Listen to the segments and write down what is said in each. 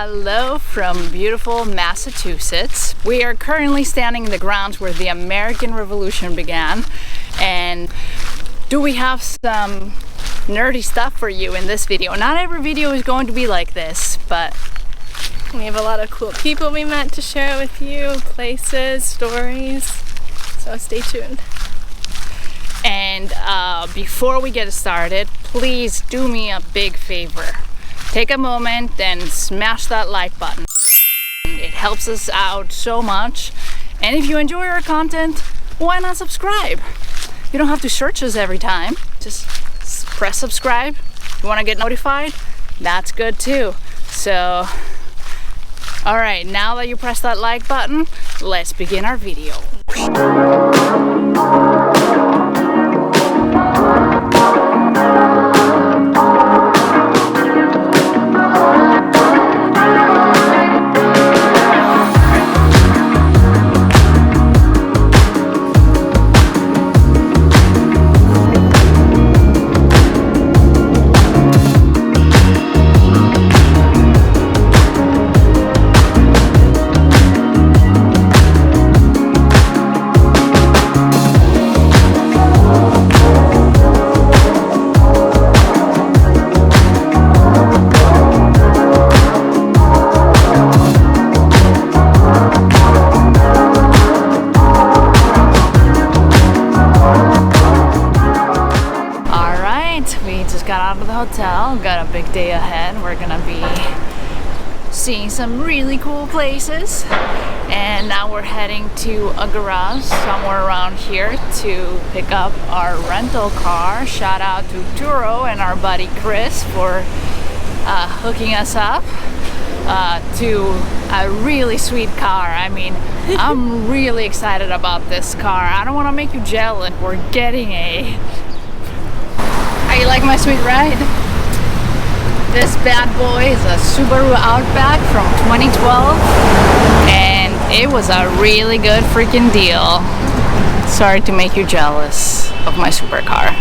Hello from beautiful Massachusetts. We are currently standing in the grounds where the American Revolution began. And do we have some nerdy stuff for you in this video? Not every video is going to be like this, but we have a lot of cool people we met to share with you, places, stories, so stay tuned. And before we get started, please do me a big favor. Take a moment and smash that like button. It helps us out so much. And if you enjoy our content, why not subscribe? You don't have to search us every time. Just press subscribe. If you want to get notified, that's good too. So, all right, now that you press that like button, let's begin our video. Hotel. Got a big day ahead. We're gonna be seeing some really cool places, and now we're heading to a garage somewhere around here to pick up our rental car. Shout out to Turo and our buddy Chris for hooking us up to a really sweet car. I mean, I'm really excited about this car. I don't want to make you jealous. We're getting a... How you like my sweet ride? This bad boy is a Subaru Outback from 2012, and it was a really good freaking deal. Sorry to make you jealous of my supercar.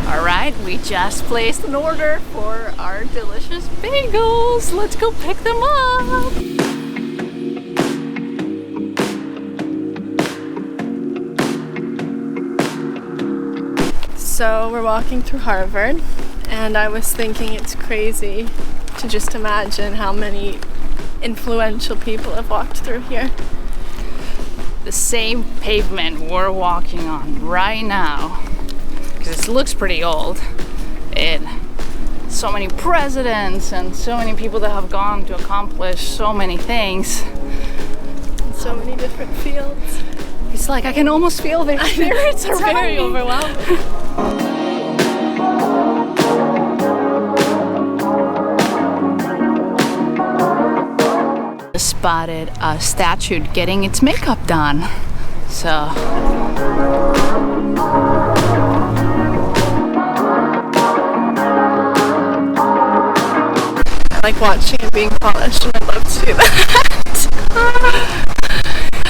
Alright, we just placed an order for our delicious bagels. Let's go pick them up. So we're walking through Harvard, and I was thinking it's crazy to just imagine how many influential people have walked through here. The same pavement we're walking on right now, because it looks pretty old. So many presidents and so many people that have gone to accomplish so many things. In so many different fields. It's like I can almost feel their spirits around me. It's very overwhelming. Spotted a statue getting its makeup done. So I like watching it being polished, and I'd love to do that.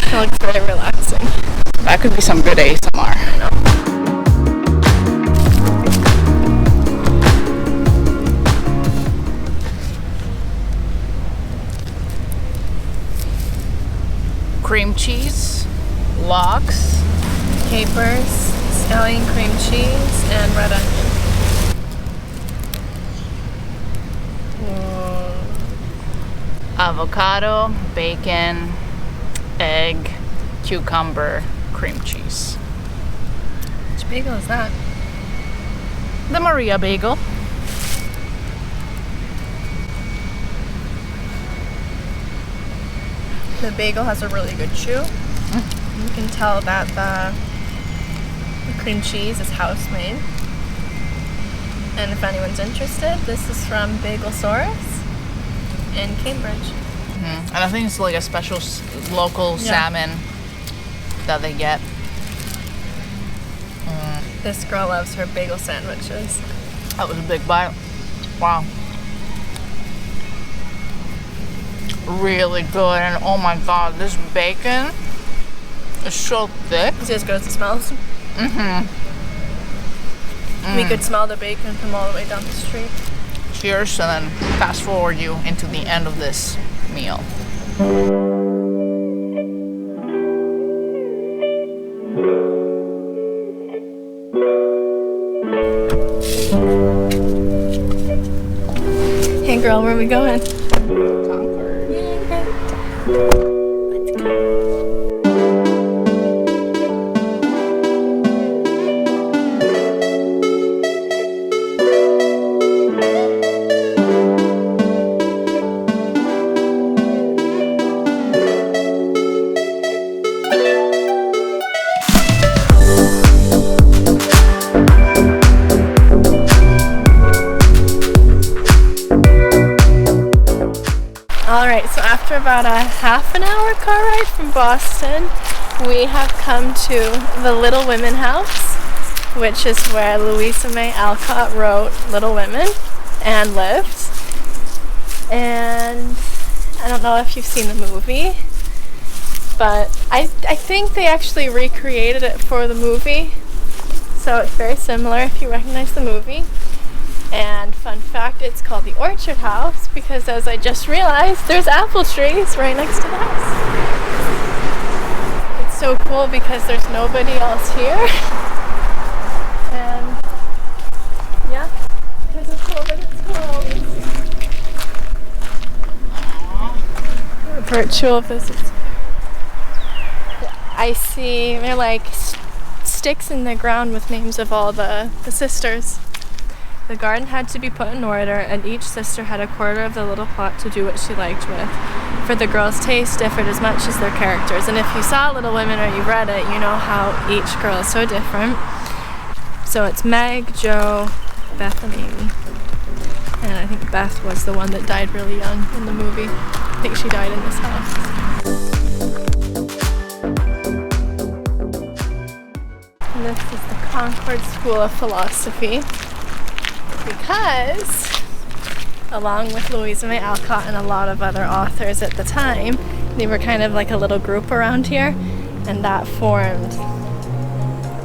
It looks very relaxing. That could be some good ASMR. I know. Cream cheese, lox, Capers, scallion cream cheese, and red onion. avocado, bacon, egg, cucumber, cream cheese. Which bagel is that? The Maria bagel. The bagel has a really good chew. You can tell that the cream cheese is house made. And if anyone's interested, this is from Bagelsaurus in Cambridge. And I think it's like a special local salmon that they get. This girl loves her bagel sandwiches. That was a big bite. Wow. Really good, and oh my god, this bacon is so thick. Is it as good as it smells? We We could smell the bacon from all the way down the street. Cheers, and then fast forward you into the end of this meal. Hey girl, where are we going? Concord. Let's go. Alright, so after about a half an hour car ride from Boston, we have come to the Little Women house, which is where Louisa May Alcott wrote Little Women and lived. And I don't know if you've seen the movie, but I think they actually recreated it for the movie, so it's very similar if you recognize the movie. And fun fact, it's called the Orchard House because, as I just realized, there's apple trees right next to the house. It's so cool because there's nobody else here. And yeah, because of COVID, it's closed. Virtual visits. I see they're like sticks in the ground with names of all the sisters. The garden had to be put in order, and each sister had a quarter of the little plot to do what she liked with. For the girls' taste differed as much as their characters, and if you saw Little Women or you read it, you know how each girl is so different. So it's Meg, Jo, Beth, and Amy. And I think Beth was the one that died really young in the movie. I think she died in this house. And this is the Concord School of Philosophy. Because, along with Louisa May Alcott and a lot of other authors at the time, they were kind of like a little group around here, and that formed,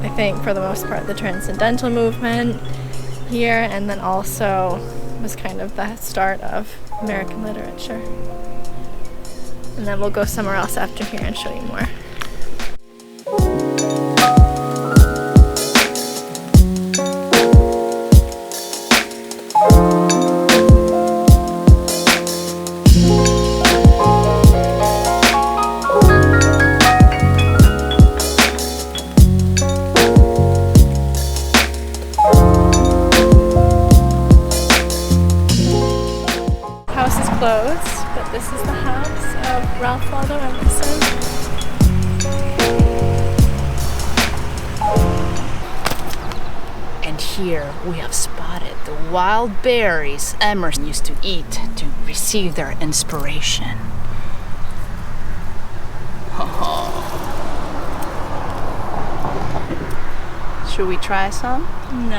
I think, for the most part, the Transcendental movement here, and then also was kind of the start of American literature. And then we'll go somewhere else after here and show you more. Closed, but this is the house of Ralph Waldo Emerson. And here we have spotted the wild berries Emerson used to eat to receive their inspiration. Should we try some? No.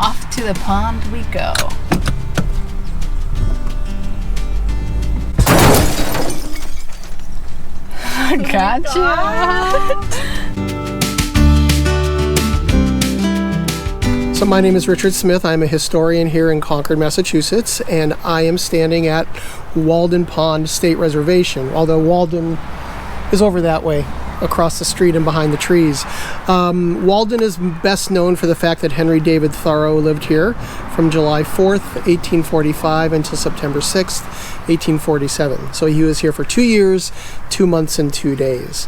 Off to the pond we go. Gotcha. So my name is Richard Smith. I'm a historian here in Concord, Massachusetts, and I am standing at Walden Pond State Reservation, although Walden is over that way, across the street and behind the trees. Walden is best known for the fact that Henry David Thoreau lived here from July 4th, 1845 until September 6th, 1847. So he was here for 2 years, 2 months, and 2 days.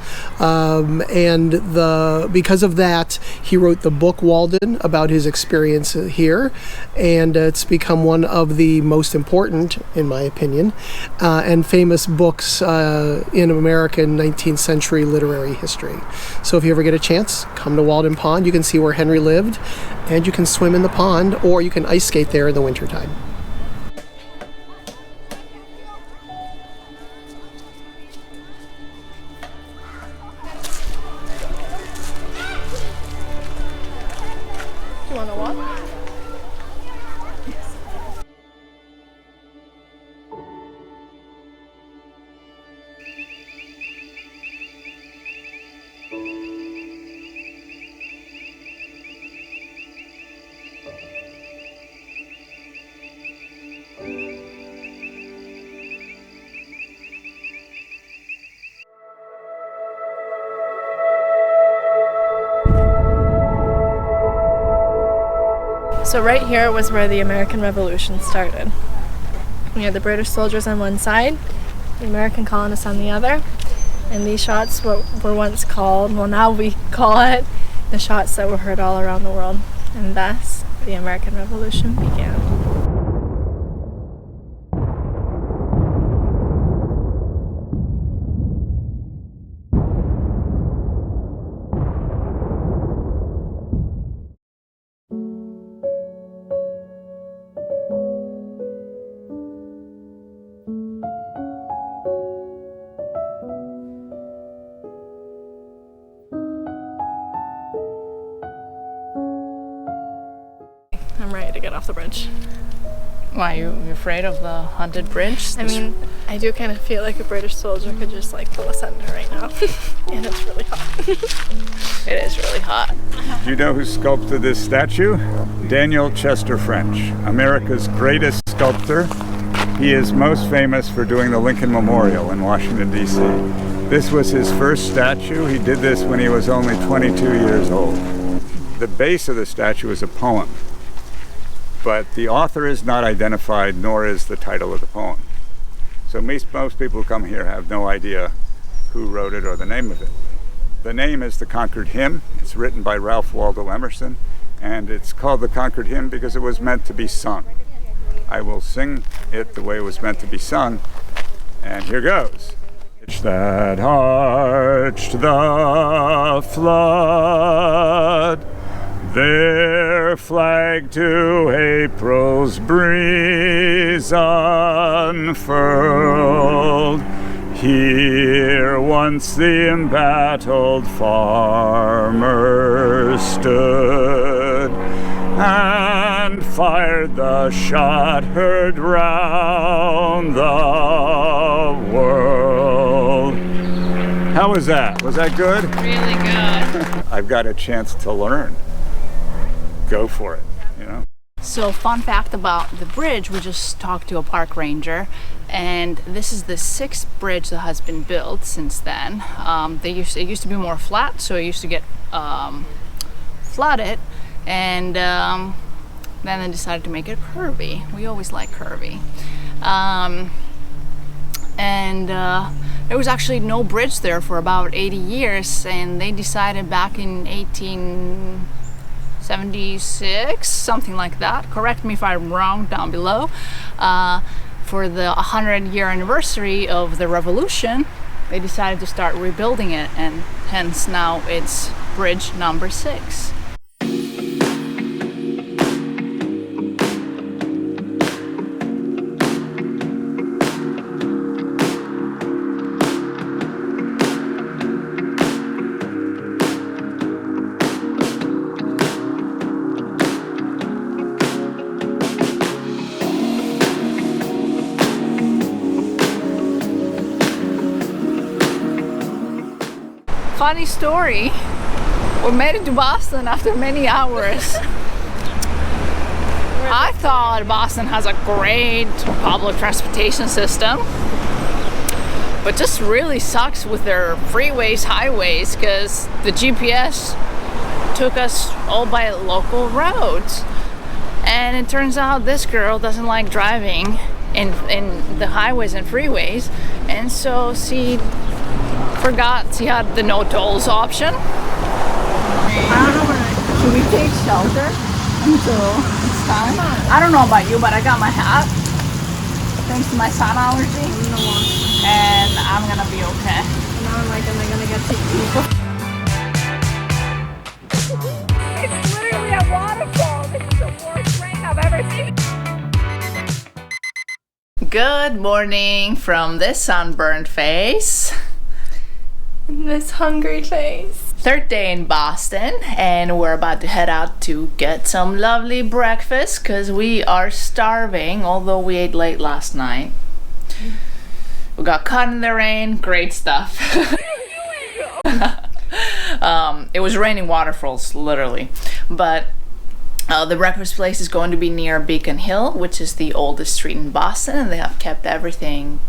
Because of that, he wrote the book Walden about his experience here, and it's become one of the most important, in my opinion, and famous books in American 19th century literary history. So if you ever get a chance, come to Walden Pond. You can see where Henry lived, and you can swim in the pond, or you can ice skate there in the wintertime. Do you want to walk? So right here was where the American Revolution started. We had the British soldiers on one side, the American colonists on the other, and these shots were once called, well now we call it, the shots that were heard all around the world. And thus, the American Revolution began. I'm ready to get off the bridge. Why, you afraid of the haunted bridge? I mean, I do kind of feel like a British soldier could just like pull us under right now. And it's really hot. It is really hot. Do you know who sculpted this statue? Daniel Chester French, America's greatest sculptor. He is most famous for doing the Lincoln Memorial in Washington, D.C. This was his first statue. He did this when he was only 22 years old. The base of the statue is a poem, but the author is not identified, nor is the title of the poem. So most people who come here have no idea who wrote it or the name of it. The name is the Concord Hymn. It's written by Ralph Waldo Emerson, and it's called the Concord Hymn because it was meant to be sung. I will sing it the way it was meant to be sung, and here goes. That arched the flood, their flag to April's breeze unfurled. Here once the embattled farmers stood, and fired the shot heard round the world. How was that? Was that good? Really good. I've got a chance to learn. Go for it, you know? So, fun fact about the bridge, we just talked to a park ranger, and this is the 6th bridge that has been built since then. It used to be more flat, so it used to get flooded, and then they decided to make it curvy. We always like curvy. There was actually no bridge there for about 80 years, and they decided back in 1876, something like that. Correct me if I'm wrong down below. For the 100-year anniversary of the revolution, they decided to start rebuilding it, and hence now it's bridge number 6. Funny story, we made it to Boston after many hours. I thought Boston has a great public transportation system, but just really sucks with their freeways, highways, because the GPS took us all by local roads. And it turns out this girl doesn't like driving in the highways and freeways, and so she forgot she had the no tolls option. I don't know should we take shelter until it's time? I don't know about you, but I got my hat thanks to my sun allergy, and I'm gonna be okay. Now I'm like, am I gonna get to eat? It's literally a waterfall. This is the worst rain I've ever seen. Good morning from this sunburned face. This hungry face. 3rd day in Boston, and we're about to head out to get some lovely breakfast because we are starving, although we ate late last night. We got caught in the rain, great stuff. It was raining waterfalls, literally. But the breakfast place is going to be near Beacon Hill, which is the oldest street in Boston, and they have kept everything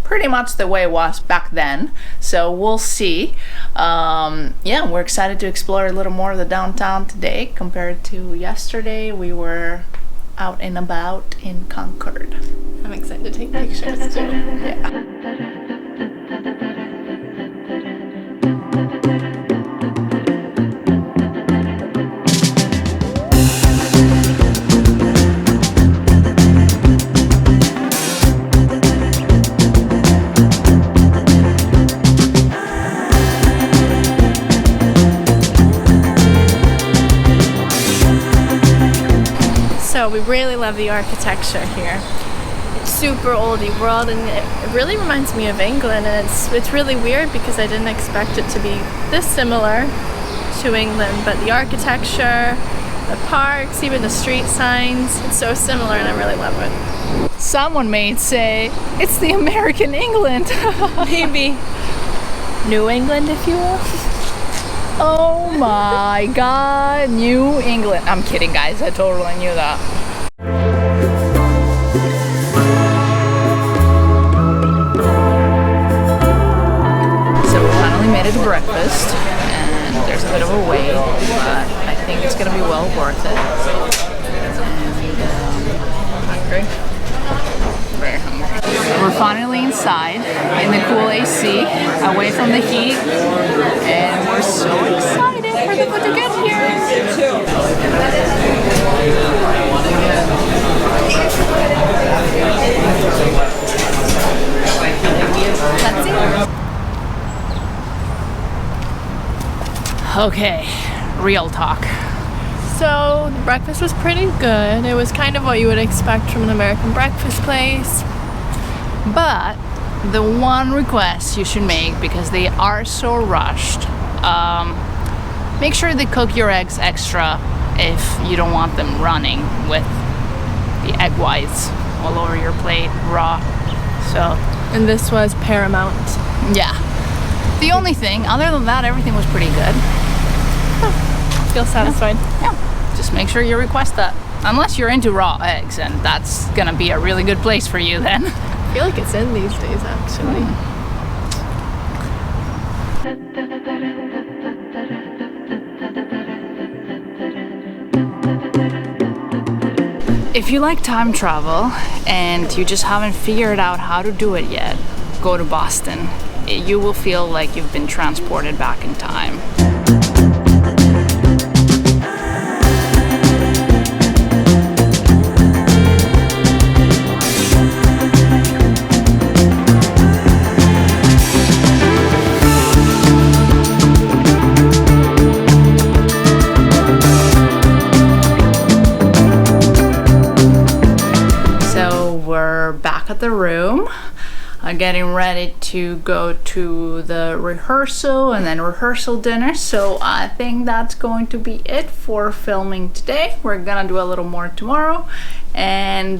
pretty much the way it was back then. So we'll see. Yeah, we're excited to explore a little more of the downtown today compared to yesterday. We were out and about in Concord. I'm excited to take pictures too. Yeah. So we really love the architecture here. It's super oldie world, and it really reminds me of England, and it's really weird because I didn't expect it to be this similar to England, but the architecture, the parks, even the street signs, it's so similar and I really love it. Someone may say it's the American England. Maybe New England, if you will. Oh my God, New England. I'm kidding, guys. I totally knew that. So we finally made it to breakfast, and there's a bit of a wait, but I think it's gonna be well worth it. And hungry. Very hungry. We're finally inside in the cool AC, away from the heat, and we're so excited for people to get here. Let's see. Okay, real talk. So the breakfast was pretty good. It was kind of what you would expect from an American breakfast place. But the one request you should make, because they are so rushed, make sure they cook your eggs extra if you don't want them running with the egg whites all over your plate raw. So, And this was Paramount. yeah. The only thing, other than that, everything was pretty good. Feel satisfied. Yeah. Just make sure you request that. Unless you're into raw eggs, and that's gonna be a really good place for you then. I feel like it's in these days, actually. If you like time travel and you just haven't figured out how to do it yet, go to Boston. You will feel like you've been transported back in time. Back at the room, getting ready to go to the rehearsal and then rehearsal dinner. So I think that's going to be it for filming today. We're gonna do a little more tomorrow. And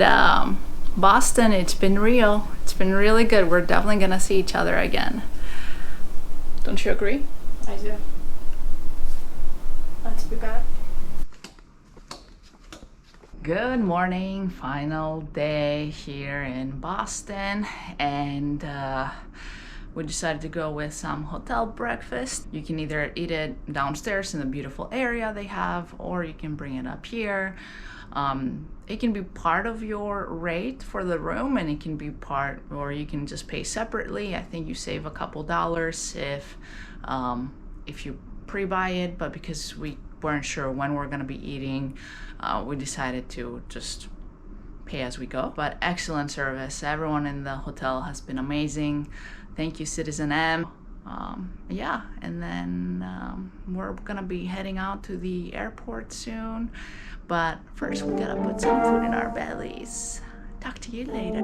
Boston, it's been real. It's been really good. We're definitely gonna see each other again. Don't you agree? I do. Let's be back. Good morning, final day here in Boston, and we decided to go with some hotel breakfast. You can either eat it downstairs in the beautiful area they have, or you can bring it up here. It can be part of your rate for the room, and it can be part, or you can just pay separately. I think you save a couple dollars if you pre-buy it, but because we weren't sure when we're gonna be eating, we decided to just pay as we go. But excellent service. Everyone in the hotel has been amazing. Thank you, CitizenM. Yeah, and then we're gonna be heading out to the airport soon. But first we gotta put some food in our bellies. Talk to you later.